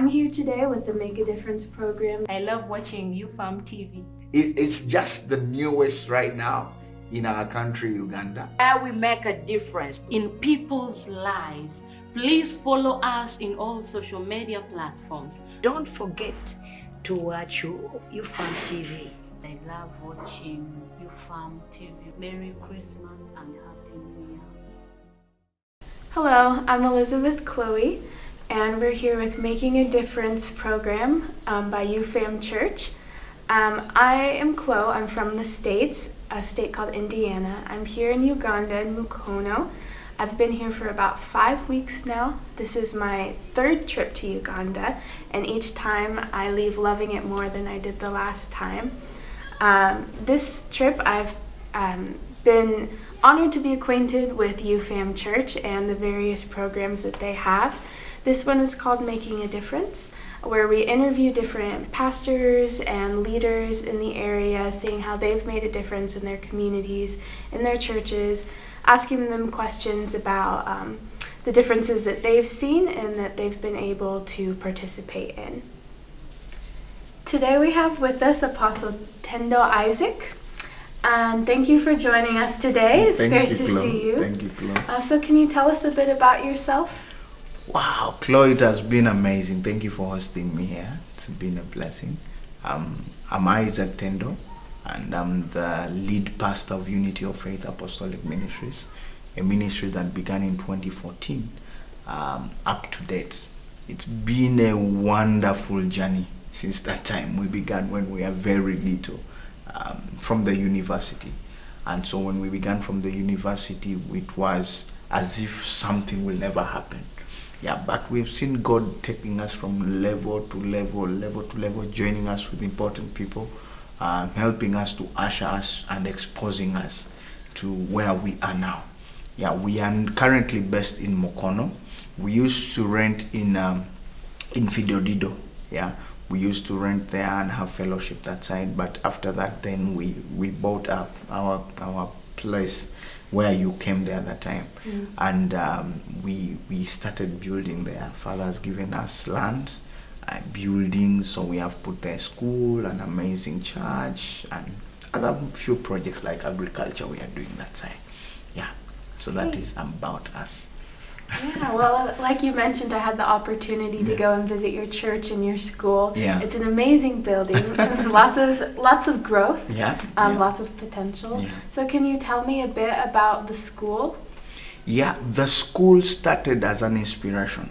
I'm here today with the Make a Difference program. I love watching Ufam TV. It's just the newest right now in our country, Uganda. Where we make a difference in people's lives. Please follow us in all social media platforms. Don't forget to watch Ufam TV. I love watching Ufam TV. Merry Christmas and Happy New Year. Hello, I'm Elizabeth Chloe, and we're here with Making a Difference program by Ufam Church. I am Chloe. I'm from the States, a state called Indiana. I'm here in Uganda, in Mukono. I've been here for about 5 weeks now. This is my third trip to Uganda, and each time I leave loving it more than I did the last time. This trip I've been honored to be acquainted with Ufam Church and the various programs that they have. This one is called Making a Difference, where we interview different pastors and leaders in the area, seeing how they've made a difference in their communities, in their churches, asking them questions about the differences that they've seen and that they've been able to participate in. Today we have with us Apostle Tendo Isaac. Thank you for joining us today. It's great to see you. Thank you, Chloe. So can you tell us a bit about yourself? Wow, Chloe, it has been amazing. Thank you for hosting me here. It's been a blessing. I'm Isaac Tendo, and I'm the lead pastor of Unity of Faith Apostolic Ministries, a ministry that began in 2014, up to date. It's been a wonderful journey since that time. We began when we were very little, from the university. And so when we began from the university, it was as if something will never happen. Yeah, but we've seen God taking us from level to level, joining us with important people, helping us to usher us and exposing us to where we are now. Yeah, we are currently based in Mukono. We used to rent in Fidodido. Yeah, we used to rent there and have fellowship that side. But after that, then we bought up our place where you came the other time, and we started building there. Father has given us land, building, so we have put there school, an amazing church, and other few projects like agriculture we are doing that side. Yeah, so that is about us. Yeah, well, like you mentioned, I had the opportunity to go and visit your church and your school. Yeah. It's an amazing building, lots of growth, lots of potential. Yeah. So can you tell me a bit about the school? Yeah, the school started as an inspiration,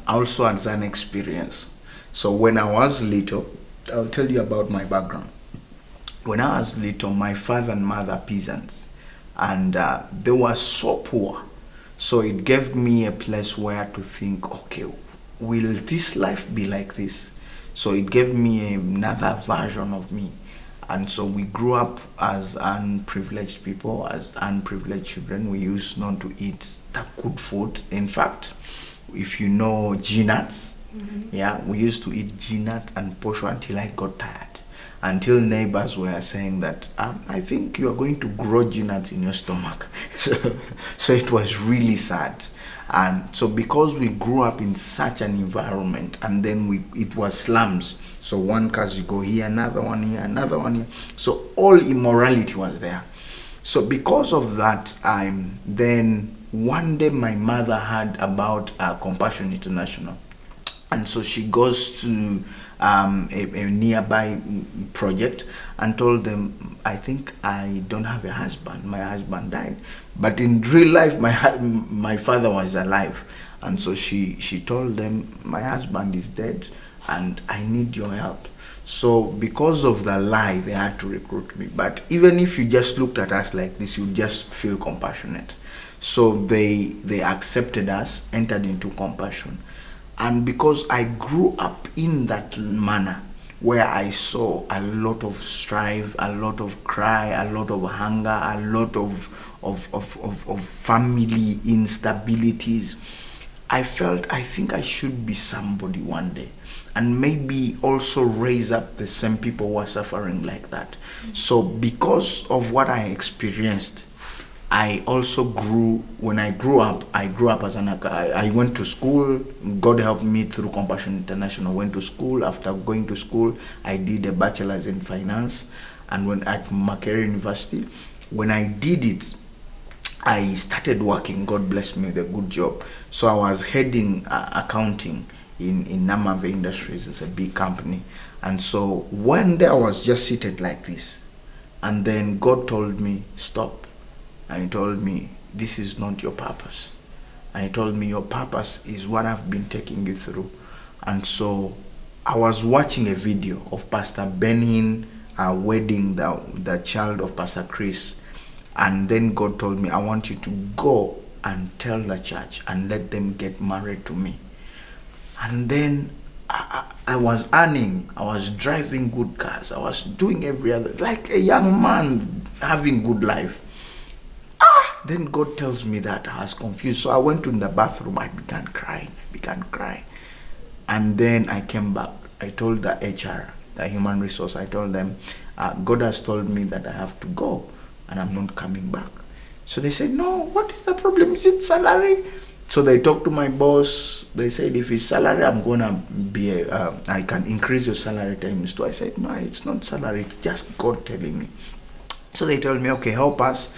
also as an experience. So when I was little, I'll tell you about my background. When I was little, my father and mother are peasants, and they were so poor. So it gave me a place where to think, okay, will this life be like this? So it gave me another version of me. And so we grew up as unprivileged people, as unprivileged children. We used not to eat that good food. In fact, if you know G-nuts, yeah, we used to eat G-nuts and posho until I got tired. Until neighbors were saying that, I think you are going to grow G-nuts in your stomach. So it was really sad. And so because we grew up in such an environment, and then it was slums. So one case you go here, another one here, another one here. So all immorality was there. So because of that, then one day my mother heard about Compassion International. And so she goes to a nearby project and told them, I think I don't have a husband. My husband died. But in real life, my father was alive. And so she told them, my husband is dead and I need your help. So because of the lie, they had to recruit me. But even if you just looked at us like this, you just feel compassionate. So they accepted us, entered into Compassion. And because I grew up in that manner, where I saw a lot of strife, a lot of cry, a lot of hunger, a lot of family instabilities, I felt I think I should be somebody one day, and maybe also raise up the same people who are suffering like that. So because of what I experienced, I also grew. When I grew up as I went to school. God helped me through Compassion International. Went to school. After going to school, I did a bachelor's in finance, and when at Makerere University, when I did it, I started working. God blessed me with a good job. So I was heading accounting in Namave Industries. It's a big company. And so one day I was just seated like this. And then God told me, stop. And he told me, this is not your purpose. And he told me, your purpose is what I've been taking you through. And so I was watching a video of Pastor Benin wedding the child of Pastor Chris. And then God told me, I want you to go and tell the church and let them get married to me. And then I was earning, I was driving good cars, I was doing every other, like a young man having good life. Then God tells me that. I was confused. So I went to the bathroom, I began crying. And then I came back. I told the HR, the human resource, I told them, God has told me that I have to go and I'm not coming back. So they said, no, what is the problem? Is it salary? So they talked to my boss. They said, if it's salary, I'm going to be, I can increase your salary times 2. I said, no, it's not salary. It's just God telling me. So they told me, okay, help us.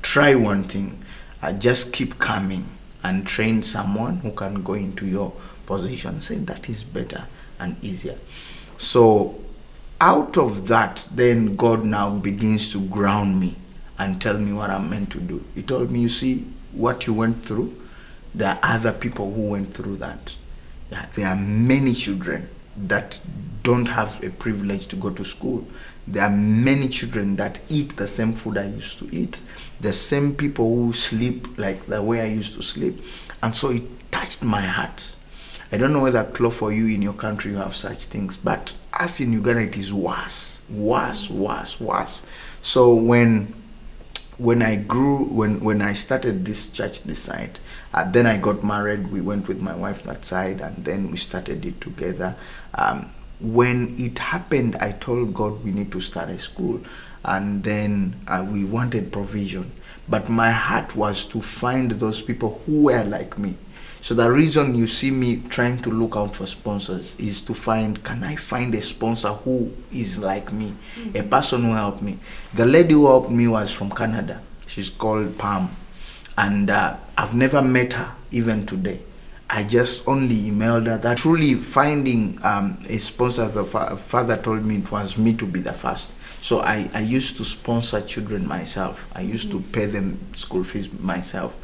Try one thing. Just keep coming and train someone who can go into your position. I said, that is better and easier. So out of that, then God now begins to ground me and tell me what I'm meant to do. He told me, you see, what you went through, there are other people who went through that. Yeah, there are many children that don't have a privilege to go to school. There are many children that eat the same food I used to eat. The same people who sleep like the way I used to sleep. And so it touched my heart. I don't know whether, Chloe, for you in your country you have such things, but us in Uganda it is worse. So when I started this church this side, then I got married. We went with my wife that side, and then we started it together. When it happened, I told God we need to start a school, and then we wanted provision. But my heart was to find those people who were like me. So the reason you see me trying to look out for sponsors is to find, can I find a sponsor who is like me? A person who helped me. The lady who helped me was from Canada. She's called Pam. And I've never met her even today. I just only emailed her. That truly finding a sponsor, the father told me it was me to be the first. So I used to sponsor children myself. I used to pay them school fees myself.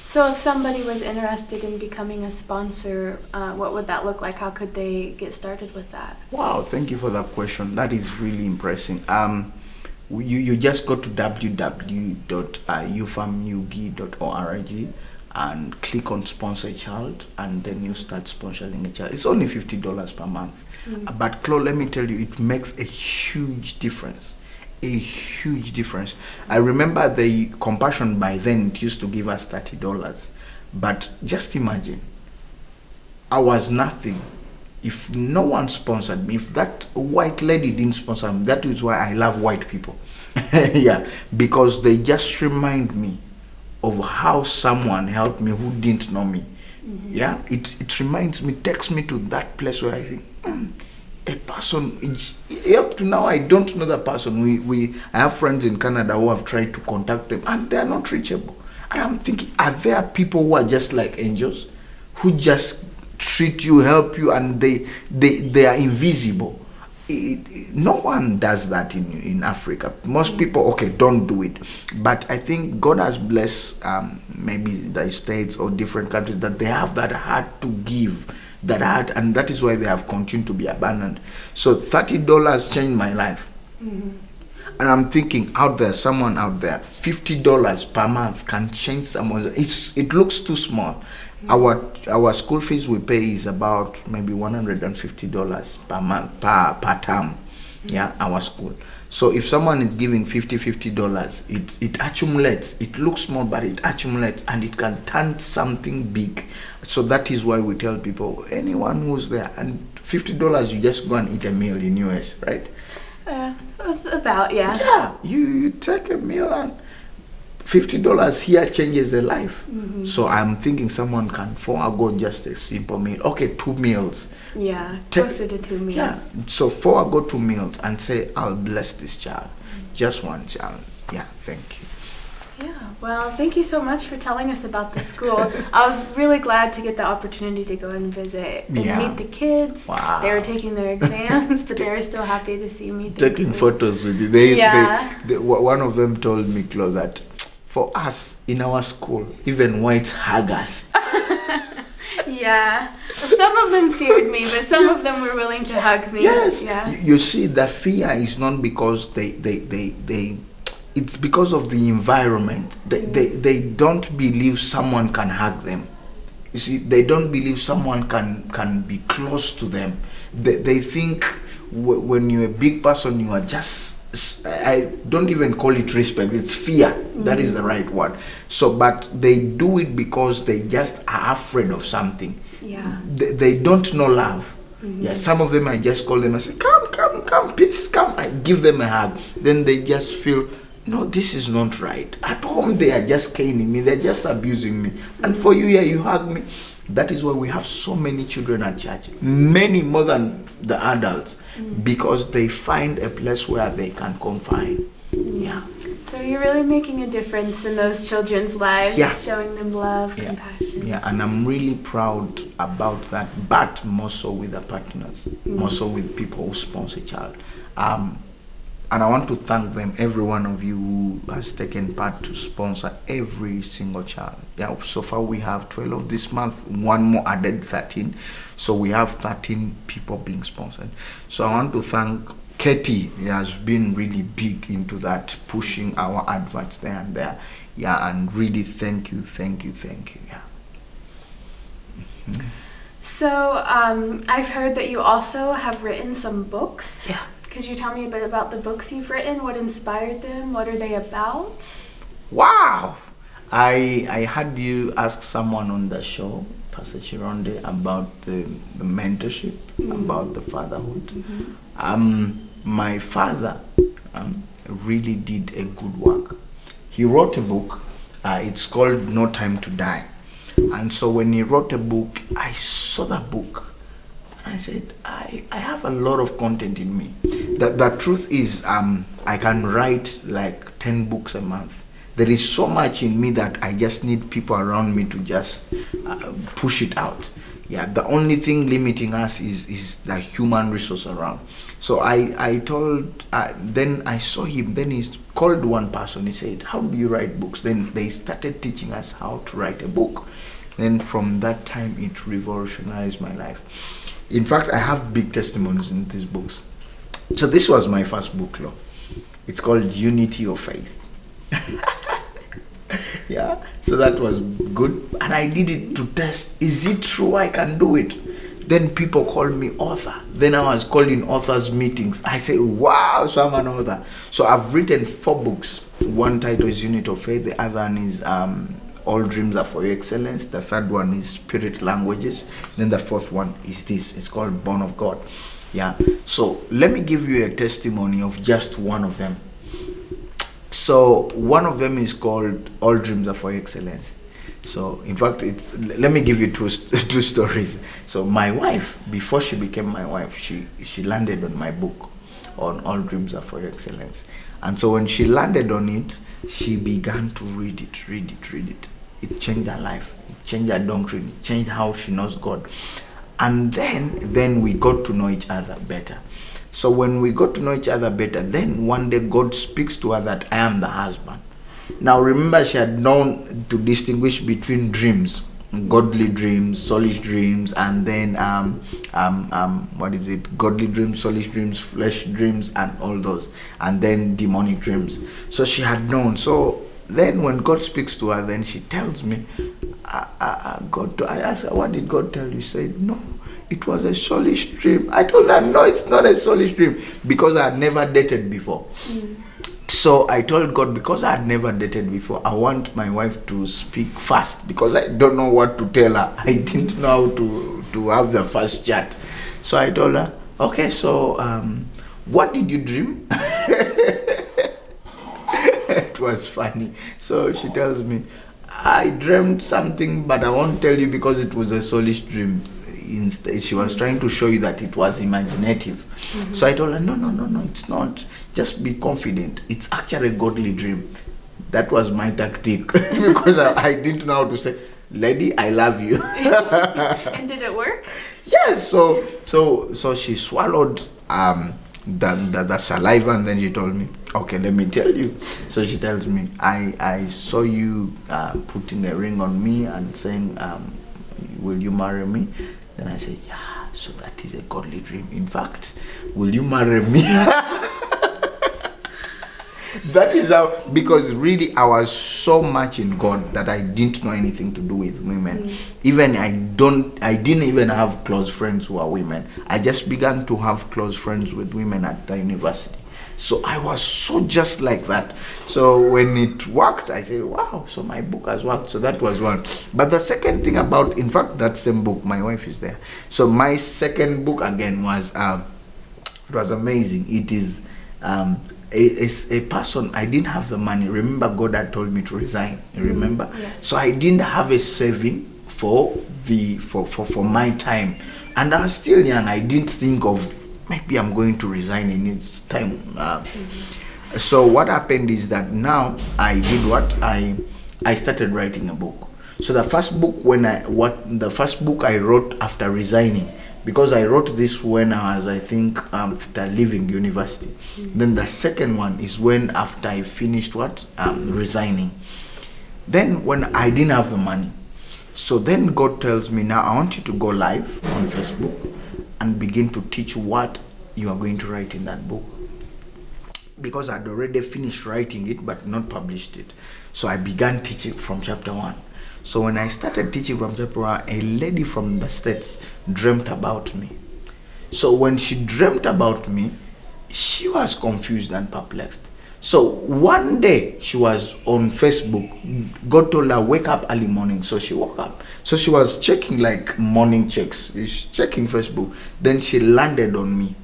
So if somebody was interested in becoming a sponsor, what would that look like? How could they get started with that? Wow, thank you for that question. That is really impressive. You just go to www.ufamugi.org and click on sponsor a child, and then you start sponsoring a child. It's only $50 per month. But Chloe, let me tell you, it makes a huge difference. A huge difference. I remember the Compassion by then, it used to give us $30. But just imagine, I was nothing if no one sponsored me. If that white lady didn't sponsor me, that is why I love white people. Yeah, because they just remind me of how someone helped me who didn't know me. Yeah, it reminds me, takes me to that place where I think, a person, up to now I don't know the person. I have friends in Canada who have tried to contact them and they are not reachable. And I'm thinking, are there people who are just like angels, who just treat you, help you, and they are invisible? No one does that in Africa. Most people, okay, don't do it. But I think God has blessed maybe the States or different countries that they have that heart to give, that heart, and that is why they have continued to be abundant. So $30 changed my life. And I'm thinking, out there, someone out there, $50 per month can change someone. It looks too small. Our school fees we pay is about maybe $150 per month, per term. Yeah, our school. So if someone is giving $50, it accumulates. It looks small, but it accumulates, and it can turn something big. So that is why we tell people, anyone who's there, and $50, you just go and eat a meal in US, right? About, yeah. Yeah, you take a meal, and $50 here changes a life. So I'm thinking someone can forego just a simple meal. Okay, 2 meals. Yeah, closer to 2 meals. Yeah, so forego 2 meals and say, I'll bless this child. Just one child. Yeah, thank you. Yeah, well, thank you so much for telling us about the school. I was really glad to get the opportunity to go and visit and meet the kids. Wow. They were taking their exams, but they were still happy to see me. Taking photos with you. One of them told me, Chloe, that for us in our school, even whites hug us. Yeah, some of them feared me, but some of them were willing to hug me. Yes. Yeah. You see, the fear is not because they it's because of the environment. They don't believe someone can hug them. You see, they don't believe someone can be close to them. They think when you're a big person, you are just, I don't even call it respect, it's fear. That is the right word. So, but they do it because they just are afraid of something. Yeah. They don't know love. Yeah, some of them I just call them and say, come, please, come. I give them a hug. Then they just feel, no, this is not right. At home, they are just caning me. They're just abusing me. And for you, yeah, you hug me. That is why we have so many children at church. Many more than the adults. Because they find a place where they can confide. Yeah. So you're really making a difference in those children's lives. Yeah. Showing them love, compassion. Yeah, and I'm really proud about that. But more so with the partners. More so with people who sponsor a child. And I want to thank them, every one of you who has taken part to sponsor every single child. Yeah, so far we have 12 this month, one more added, 13. So we have 13 people being sponsored. So I want to thank Katie. He has been really big into that, pushing our adverts there and there. Yeah, and really thank you. Yeah. So I've heard that you also have written some books. Yeah. Could you tell me a bit about the books you've written? What inspired them? What are they about? Wow! I had you ask someone on the show, Pastor Chironde, about the mentorship, about the fatherhood. My father really did a good work. He wrote a book. It's called No Time to Die. And so when he wrote a book, I saw that book. I said, I have a lot of content in me. The truth is, I can write like 10 books a month. There is so much in me that I just need people around me to just push it out. Yeah, the only thing limiting us is the human resource around. So I told, then I saw him, then he called one person, he said, how do you write books? Then they started teaching us how to write a book. Then from that time, it revolutionized my life. In fact, I have big testimonies in these books. So this was my first book, Lo. It's called Unity of Faith. Yeah, so that was good. And I did it to test, is it true I can do it? Then people called me author. Then I was called in authors meetings. I say, wow, so I'm an author. So I've written 4 books. One title is Unity of Faith. The other one is All Dreams Are For Your Excellence. The third one is Spirit Languages. Then the fourth one is this. It's called Born of God. Yeah. So let me give you a testimony of just one of them. So one of them is called All Dreams Are For Your Excellence. So in fact, let me give you two stories. So my wife, before she became my wife, she landed on my book on All Dreams Are For Your Excellence. And so when she landed on it, she began to read it. It changed her life. It changed her doctrine. It changed how she knows God. And then we got to know each other better. So when we got to know each other better, then one day God speaks to her that I am the husband. Now remember, she had known to distinguish between dreams, godly dreams, soulish dreams, and then godly dreams, soulish dreams, flesh dreams, and all those, and then demonic dreams. So she had known. So then when God speaks to her, then she tells me, God, I asked her, what did God tell you? She said, no, it was a soulish dream. I told her, no, it's not a soulish dream, because I had never dated before. So I told God, because I had never dated before, I want my wife to speak fast, because I don't know what to tell her. I didn't know how to have the first chat. So I told her, okay, so what did you dream? It was funny. So she tells me, I dreamt something, but I won't tell you because it was a soulish dream. Instead, she was trying to show you that it was imaginative. So I told her, no, it's not. Just be confident. It's actually a godly dream. That was my tactic because I didn't know how to say, lady, I love you. And did it work? Yes. So she swallowed the saliva, and then she told me, okay, let me tell you. So she tells me, I saw you putting a ring on me and saying, will you marry me? Then I say, yeah, so that is a godly dream. In fact, will you marry me? That is how, because really I was so much in God that I didn't know anything to do with women. Even I didn't even have close friends who are women. I just began to have close friends with women at the university. So I was so just like that. So when it worked, I said, wow, so my book has worked. So that was one. But the second thing about, in fact, that same book, my wife is there. So my second book again was, it was amazing. It is a person, I didn't have the money. Remember, God had told me to resign. You remember? Yes. So I didn't have a saving for my time. And I was still young. I didn't think of maybe I'm going to resign in its time. So what happened is that now I did what? I started writing a book. So the first book I wrote after resigning, because I wrote this when I was, I think, after leaving university. Then the second one is when after I finished resigning. Then when I didn't have the money. So then God tells me, now I want you to go live on Facebook and begin to teach what you are going to write in that book. Because I'd already finished writing it but not published it. So I began teaching from chapter 1. So when I started teaching from chapter 1, a lady from the States dreamt about me. So when she dreamt about me, she was confused and perplexed. So one day she was on Facebook. God told her, wake up early morning. So she woke up. So she was checking like morning checks. She's checking Facebook. Then she landed on me.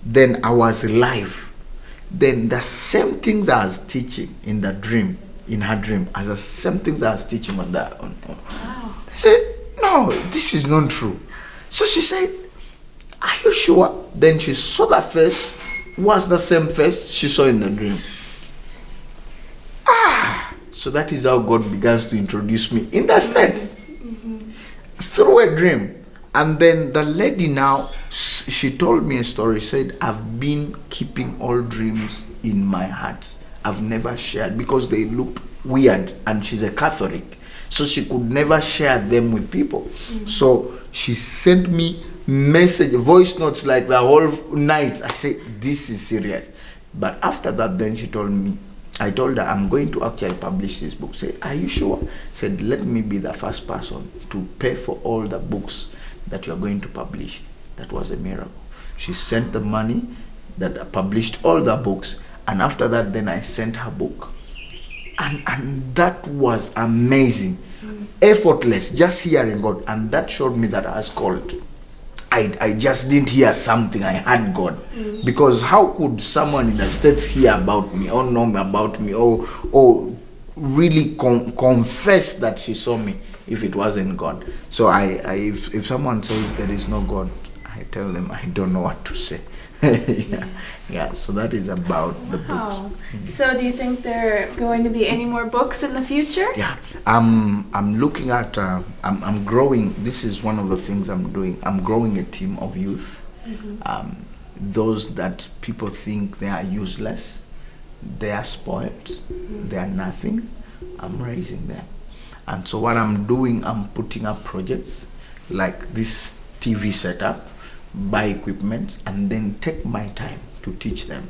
Then I was live. Then the same things I was teaching in the dream, in her dream, as the same things I was teaching on that. Wow. I said, no, this is not true. So she said, are you sure? Then she saw the face, was the same face she saw in the dream. So that is how God begins to introduce me in the States. Through a dream. And then the lady now, she told me a story, said, I've been keeping all dreams in my heart. I've never shared because they looked weird, and she's a Catholic. So she could never share them with people. So she sent me voice notes like the whole night. I said, this is serious. But after that, then she told me, I told her, I'm going to actually publish this book. Say, are you sure? Said, let me be the first person to pay for all the books that you're going to publish. That was a miracle. She sent the money that published all the books. And after that, then I sent her book. And that was amazing. Effortless, just hearing God. And that showed me that I was called. I just didn't hear something, I had God. Because how could someone in the States hear about me or know about me or really confess that she saw me if it wasn't God? So if someone says there is no God, I tell them I don't know what to say. yeah, so that is about the books. So do you think there are going to be any more books in the future? Yeah, I'm looking at, I'm growing, this is one of the things I'm doing. I'm growing a team of youth, those that people think they are useless, they are spoiled, they are nothing. I'm raising them. And so what I'm doing, I'm putting up projects like this TV setup, buy equipment, and then take my time to teach them.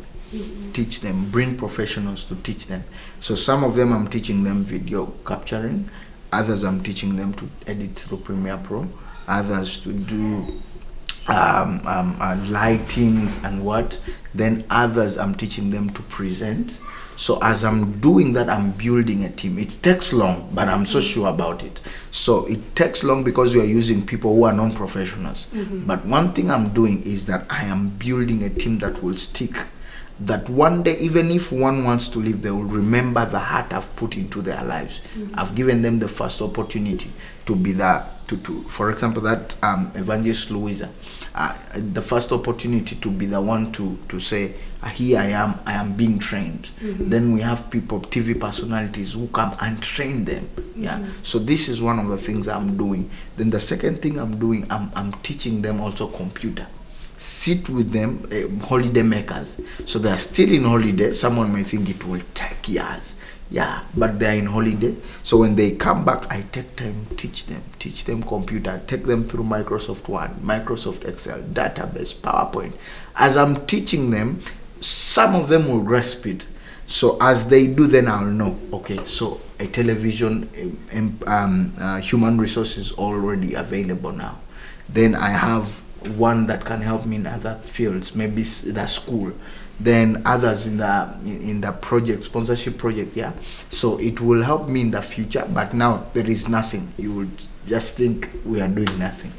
Teach them, bring professionals to teach them. So some of them I'm teaching them video capturing, others I'm teaching them to edit through Premiere Pro, others to do lightings and what, then others I'm teaching them to present. So as I'm doing that, I'm building a team. It takes long, but I'm so sure about it. So it takes long because we are using people who are non-professionals. But one thing I'm doing is that I am building a team that will stick. that one day, even if one wants to leave, they will remember the heart I've put into their lives. I've given them the first opportunity to be there. For example, that Evangelist Louisa, the first opportunity to be the one to say, here I am being trained. Then we have people, TV personalities who come and train them. Yeah. So this is one of the things I'm doing. Then the second thing I'm doing, I'm teaching them also computer. Sit with them, holiday makers. So they are still in holiday. Someone may think it will take years. Yeah, but they are in holiday. So when they come back, I take time, teach them computer, take them through Microsoft Word, Microsoft Excel, database, PowerPoint. As I'm teaching them, some of them will grasp it. So as they do, then I'll know, okay, so a television, human resources already available now. Then I have one that can help me in other fields, maybe the school. Then others in the project, sponsorship project, yeah. So it will help me in the future, but now there is nothing. You will just think we are doing nothing.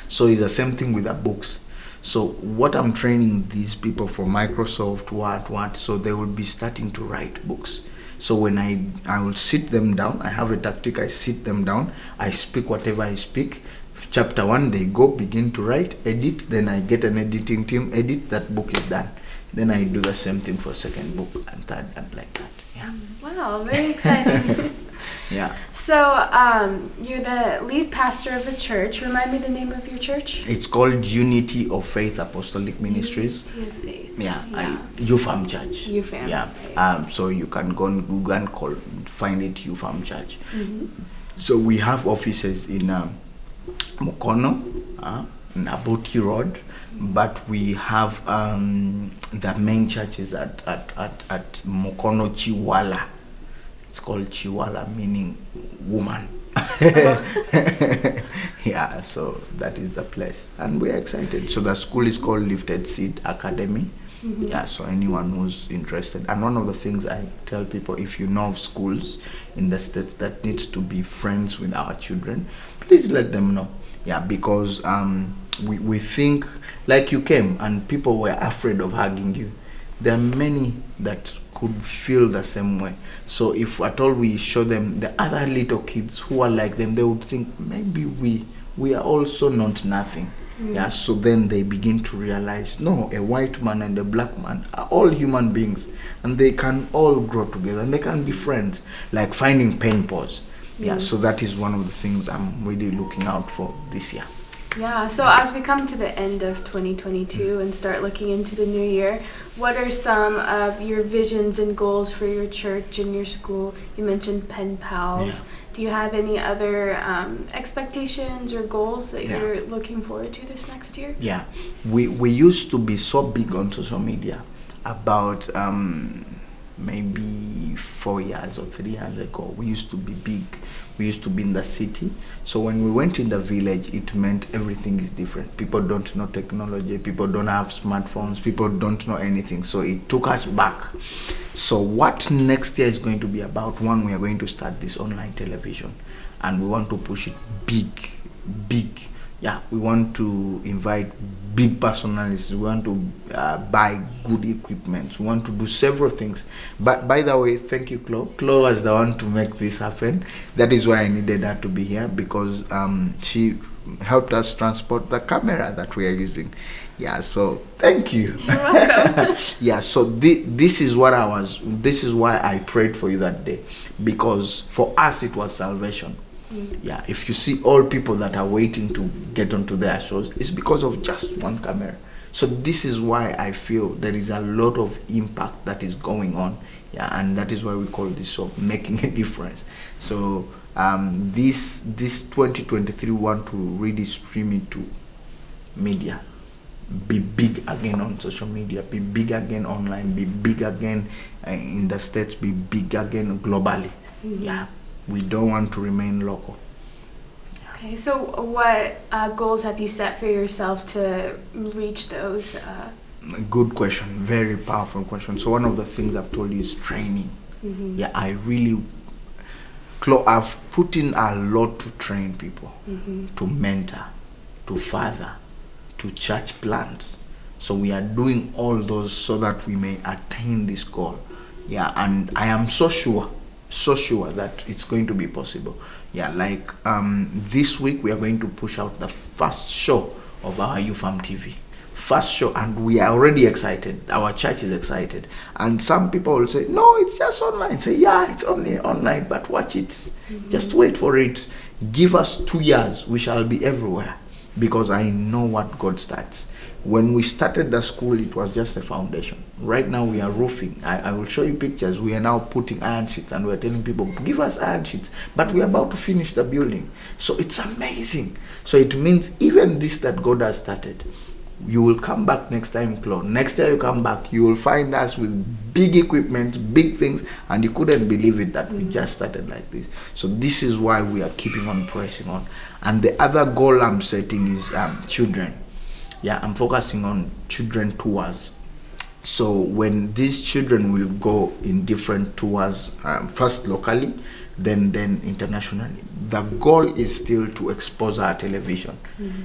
So it's the same thing with the books. So what I'm training these people for Microsoft, what, so they will be starting to write books. So when I will sit them down, I have a tactic, I sit them down, I speak whatever I speak. Chapter 1, they go, begin to write, edit, then I get an editing team, edit, that book is done. Then I do the same thing for second book and third and like that. Yeah. Wow, very exciting. Yeah. So you're the lead pastor of a church. Remind me the name of your church. It's called Unity of Faith Apostolic Ministries. Unity of Faith. Yeah. Ufam Church. Ufam. Yeah. So you can go on Google and find it Ufam Church. So we have offices in Mukono, Nabuti Road, but we have the main churches at Mukono Chiwala. It's called Chiwala, meaning woman. Yeah, so that is the place, and we're excited. So the school is called Lifted Seed Academy. Yeah, so anyone who's interested. And one of the things I tell people, if you know of schools in the States that needs to be friends with our children, please let them know. Yeah, because we think, like you came and people were afraid of hugging you. There are many that could feel the same way. So if at all we show them the other little kids who are like them, they would think maybe we are also not nothing. Yeah, so then they begin to realize, no, a white man and a black man are all human beings, and they can all grow together and they can be friends, like finding pen pals. Yeah, so that is one of the things I'm really looking out for this year. Yeah, so as we come to the end of 2022 and start looking into the new year, what are some of your visions and goals for your church and your school? You mentioned pen pals. Yeah. Do you have any other expectations or goals that you're looking forward to this next year? Yeah, we used to be so big on social media about maybe 4 years or 3 years ago. We used to be big. We used to be in the city. So when we went in the village, it meant everything is different. People don't know technology. People don't have smartphones. People don't know anything. So it took us back. So what next year is going to be about? One, we are going to start this online television, and we want to push it big. Yeah, we want to invite big personalities. We want to buy good equipment. We want to do several things. But by the way, thank you, Chloe. Chloe was the one to make this happen. That is why I needed her to be here, because she helped us transport the camera that we are using. Yeah, so thank you. You're welcome. Yeah, so this is why I prayed for you that day, because for us it was salvation. Yeah, if you see all people that are waiting to get onto their shows, it's because of just one camera. So this is why I feel there is a lot of impact that is going on. Yeah, and that is why we call this show Making a Difference. So this 2023 we want to really stream it to media. Be big again on social media, be big again online, be big again in the States, be big again globally. Yeah. We don't want to remain local. Okay, so what goals have you set for yourself to reach those? Good question, very powerful question. So one of the things I've told you is training. Yeah, I've put in a lot to train people, to mentor, to father, to church plants. So we are doing all those so that we may attain this goal. Yeah, and I am so sure that it's going to be possible. Yeah, like this week we are going to push out the first show of our Ufam TV. First show, and we are already excited. Our church is excited. And some people will say, no, it's just online. Say, yeah, it's only online, but watch it. Just wait for it. Give us 2 years, we shall be everywhere. Because I know what God starts. When we started the school, it was just a foundation. Right now we are roofing. I will show you pictures. We are now putting iron sheets, and we are telling people, give us iron sheets. But we are about to finish the building. So it's amazing. So it means even this that God has started, you will come back next time, Claude. Next year you come back, you will find us with big equipment, big things, and you couldn't believe it that we just started like this. So this is why we are keeping on pressing on. And the other goal I'm setting is children. Yeah, I'm focusing on children tours. So when these children will go in different tours, first locally, then internationally. The goal is still to expose our television.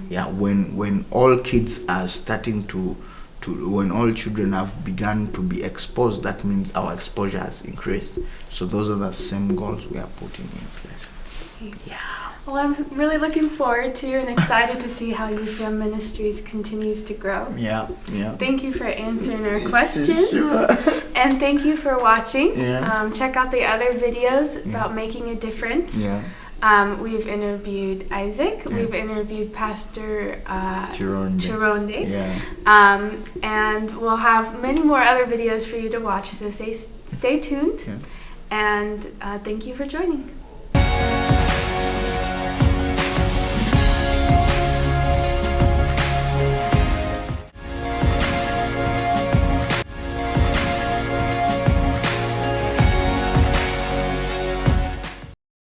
Yeah, when all kids are starting to when all children have begun to be exposed, that means our exposure has increased. So those are the same goals we are putting in place. Yeah. Well, I'm really looking forward to and excited to see how Ufam Ministries continues to grow. Yeah. Thank you for answering our questions. Sure. And thank you for watching. Yeah. Check out the other videos about making a difference. Yeah. We've interviewed Isaac. Yeah. We've interviewed Pastor Chironde. Yeah. And we'll have many more other videos for you to watch. So stay tuned. Yeah. And thank you for joining.